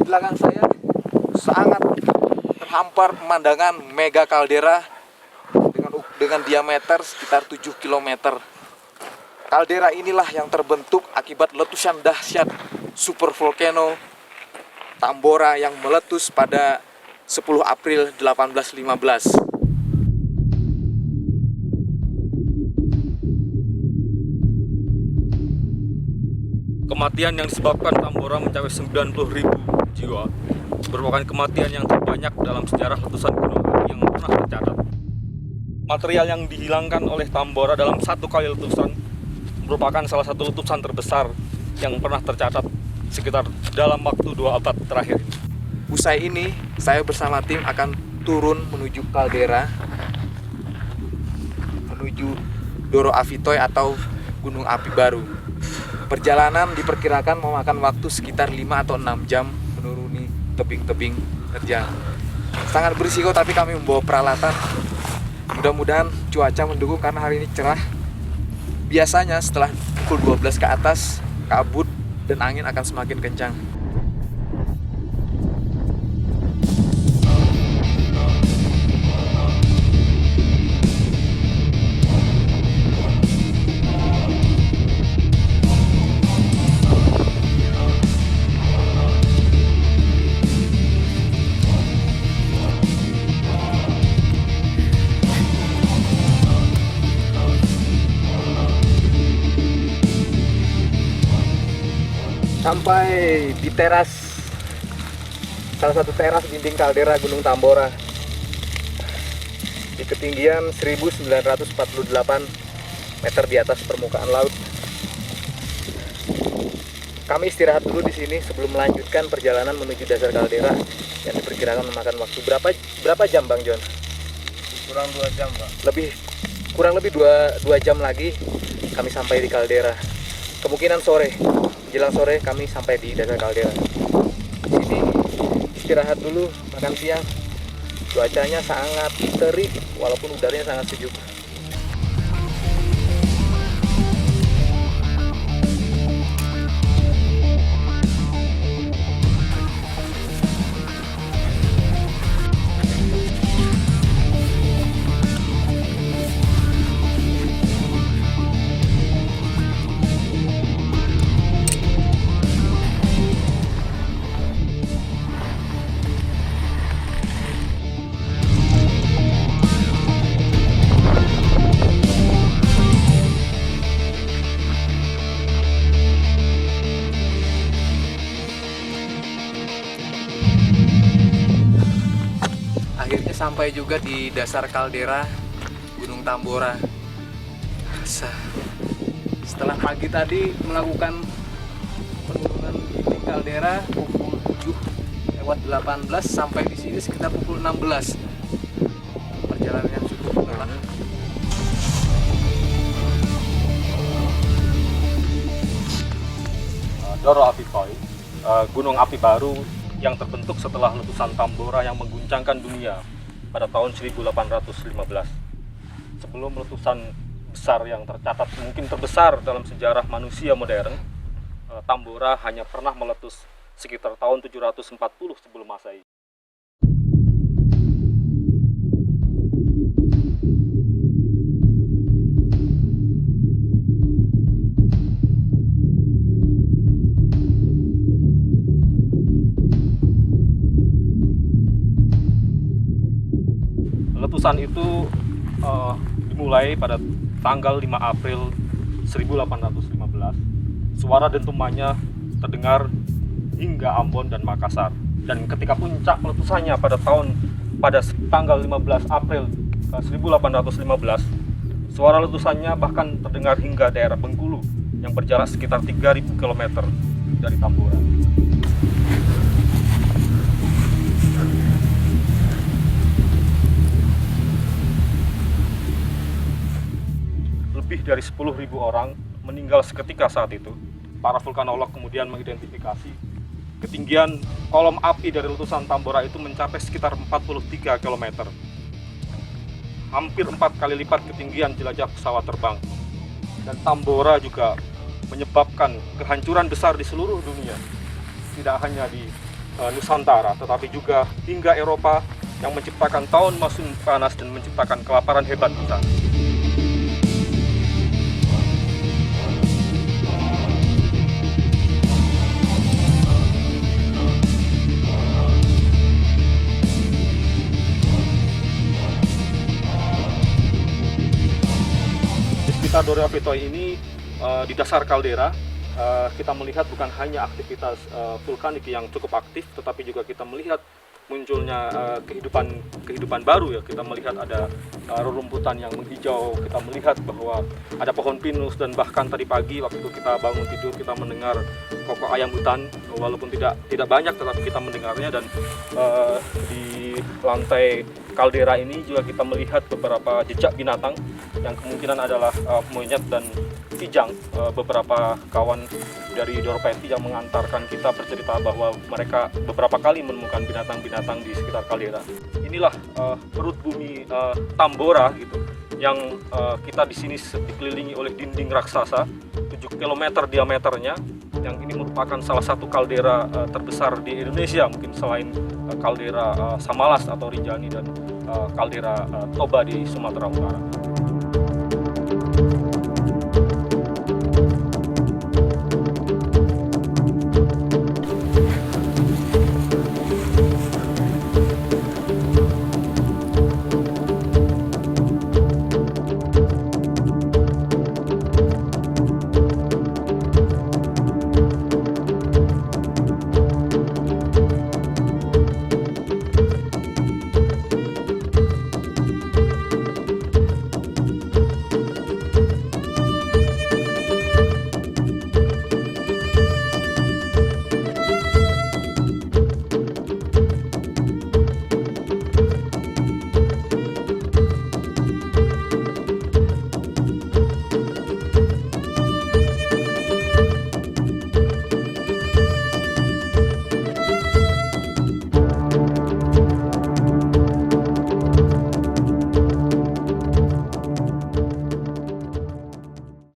belakang saya sangat terhampar pemandangan mega kaldera dengan diameter sekitar 7 km. Kaldera inilah yang terbentuk akibat letusan dahsyat supervolcano Tambora yang meletus pada 10 April 1815. Kematian yang disebabkan Tambora mencapai 90.000 jiwa, merupakan kematian yang terbanyak dalam sejarah letusan gunung api yang pernah tercatat. Material yang dihilangkan oleh Tambora dalam satu kali letusan merupakan salah satu letusan terbesar yang pernah tercatat sekitar dalam waktu 2 abad terakhir. Usai ini, saya bersama tim akan turun menuju kaldera, menuju Doro Avitoy atau Gunung Api Baru. Perjalanan diperkirakan memakan waktu sekitar 5 atau 6 jam menuruni tebing-tebing terjal. Sangat berisiko, tapi kami membawa peralatan. Mudah-mudahan cuaca mendukung karena hari ini cerah. Biasanya setelah pukul 12 ke atas, kabut dan angin akan semakin kencang. Sampai di teras, salah satu teras dinding kaldera Gunung Tambora di ketinggian 1948 meter di atas permukaan laut. Kami istirahat dulu di sini sebelum melanjutkan perjalanan menuju dasar kaldera yang diperkirakan memakan waktu berapa jam, Bang John? Kurang 2 jam, Pak. Kurang lebih 2 jam lagi kami sampai di kaldera. Kemungkinan sore. Menjelang sore kami sampai di dasar kaldera. Di sini istirahat dulu, makan siang. Cuacanya sangat terik walaupun udaranya sangat sejuk. Akhirnya sampai juga di dasar kaldera Gunung Tambora. Setelah pagi tadi melakukan penurunan dinding kaldera pukul 7:18 sampai di sini sekitar pukul 16. Perjalanan yang cukup melelahkan. Doro Avitoy, gunung api baru yang terbentuk setelah letusan Tambora yang mengguncangkan dunia pada tahun 1815. Sebelum letusan besar yang tercatat mungkin terbesar dalam sejarah manusia modern, Tambora hanya pernah meletus sekitar tahun 740 sebelum Masehi. Letusan itu dimulai pada tanggal 5 April 1815. Suara dentumannya terdengar hingga Ambon dan Makassar. Dan ketika puncak letusannya pada tanggal 15 April 1815, suara letusannya bahkan terdengar hingga daerah Bengkulu yang berjarak sekitar 3.000 km dari Tambora. Lebih dari 10.000 orang meninggal seketika saat itu. Para vulkanolog kemudian mengidentifikasi ketinggian kolom api dari letusan Tambora itu mencapai sekitar 43 km. Hampir 4 kali lipat ketinggian jelajah pesawat terbang. Dan Tambora juga menyebabkan kehancuran besar di seluruh dunia. Tidak hanya di Nusantara, tetapi juga hingga Eropa yang menciptakan tahun musim panas dan menciptakan kelaparan hebat di sana. Di sekitar Dora Vitoy ini, di dasar kaldera, kita melihat bukan hanya aktivitas vulkanik yang cukup aktif, tetapi juga kita melihat munculnya kehidupan baru ya. Kita melihat ada rerumputan yang menghijau, kita melihat bahwa ada pohon pinus, dan bahkan tadi pagi waktu kita bangun tidur kita mendengar kokok ayam hutan, walaupun tidak banyak tetapi kita mendengarnya. Dan di lantai kaldera ini juga kita melihat beberapa jejak binatang yang kemungkinan adalah monyet dan kijang. Beberapa kawan dari Doropeti yang mengantarkan kita bercerita bahwa mereka beberapa kali menemukan binatang-binatang di sekitar kaldera. Inilah perut bumi Tambora gitu, yang kita di sini dikelilingi oleh dinding raksasa 7 km diameternya, yang ini merupakan salah satu kaldera terbesar di Indonesia, mungkin selain kaldera Samalas atau Rinjani dan kaldera Toba di Sumatera Utara.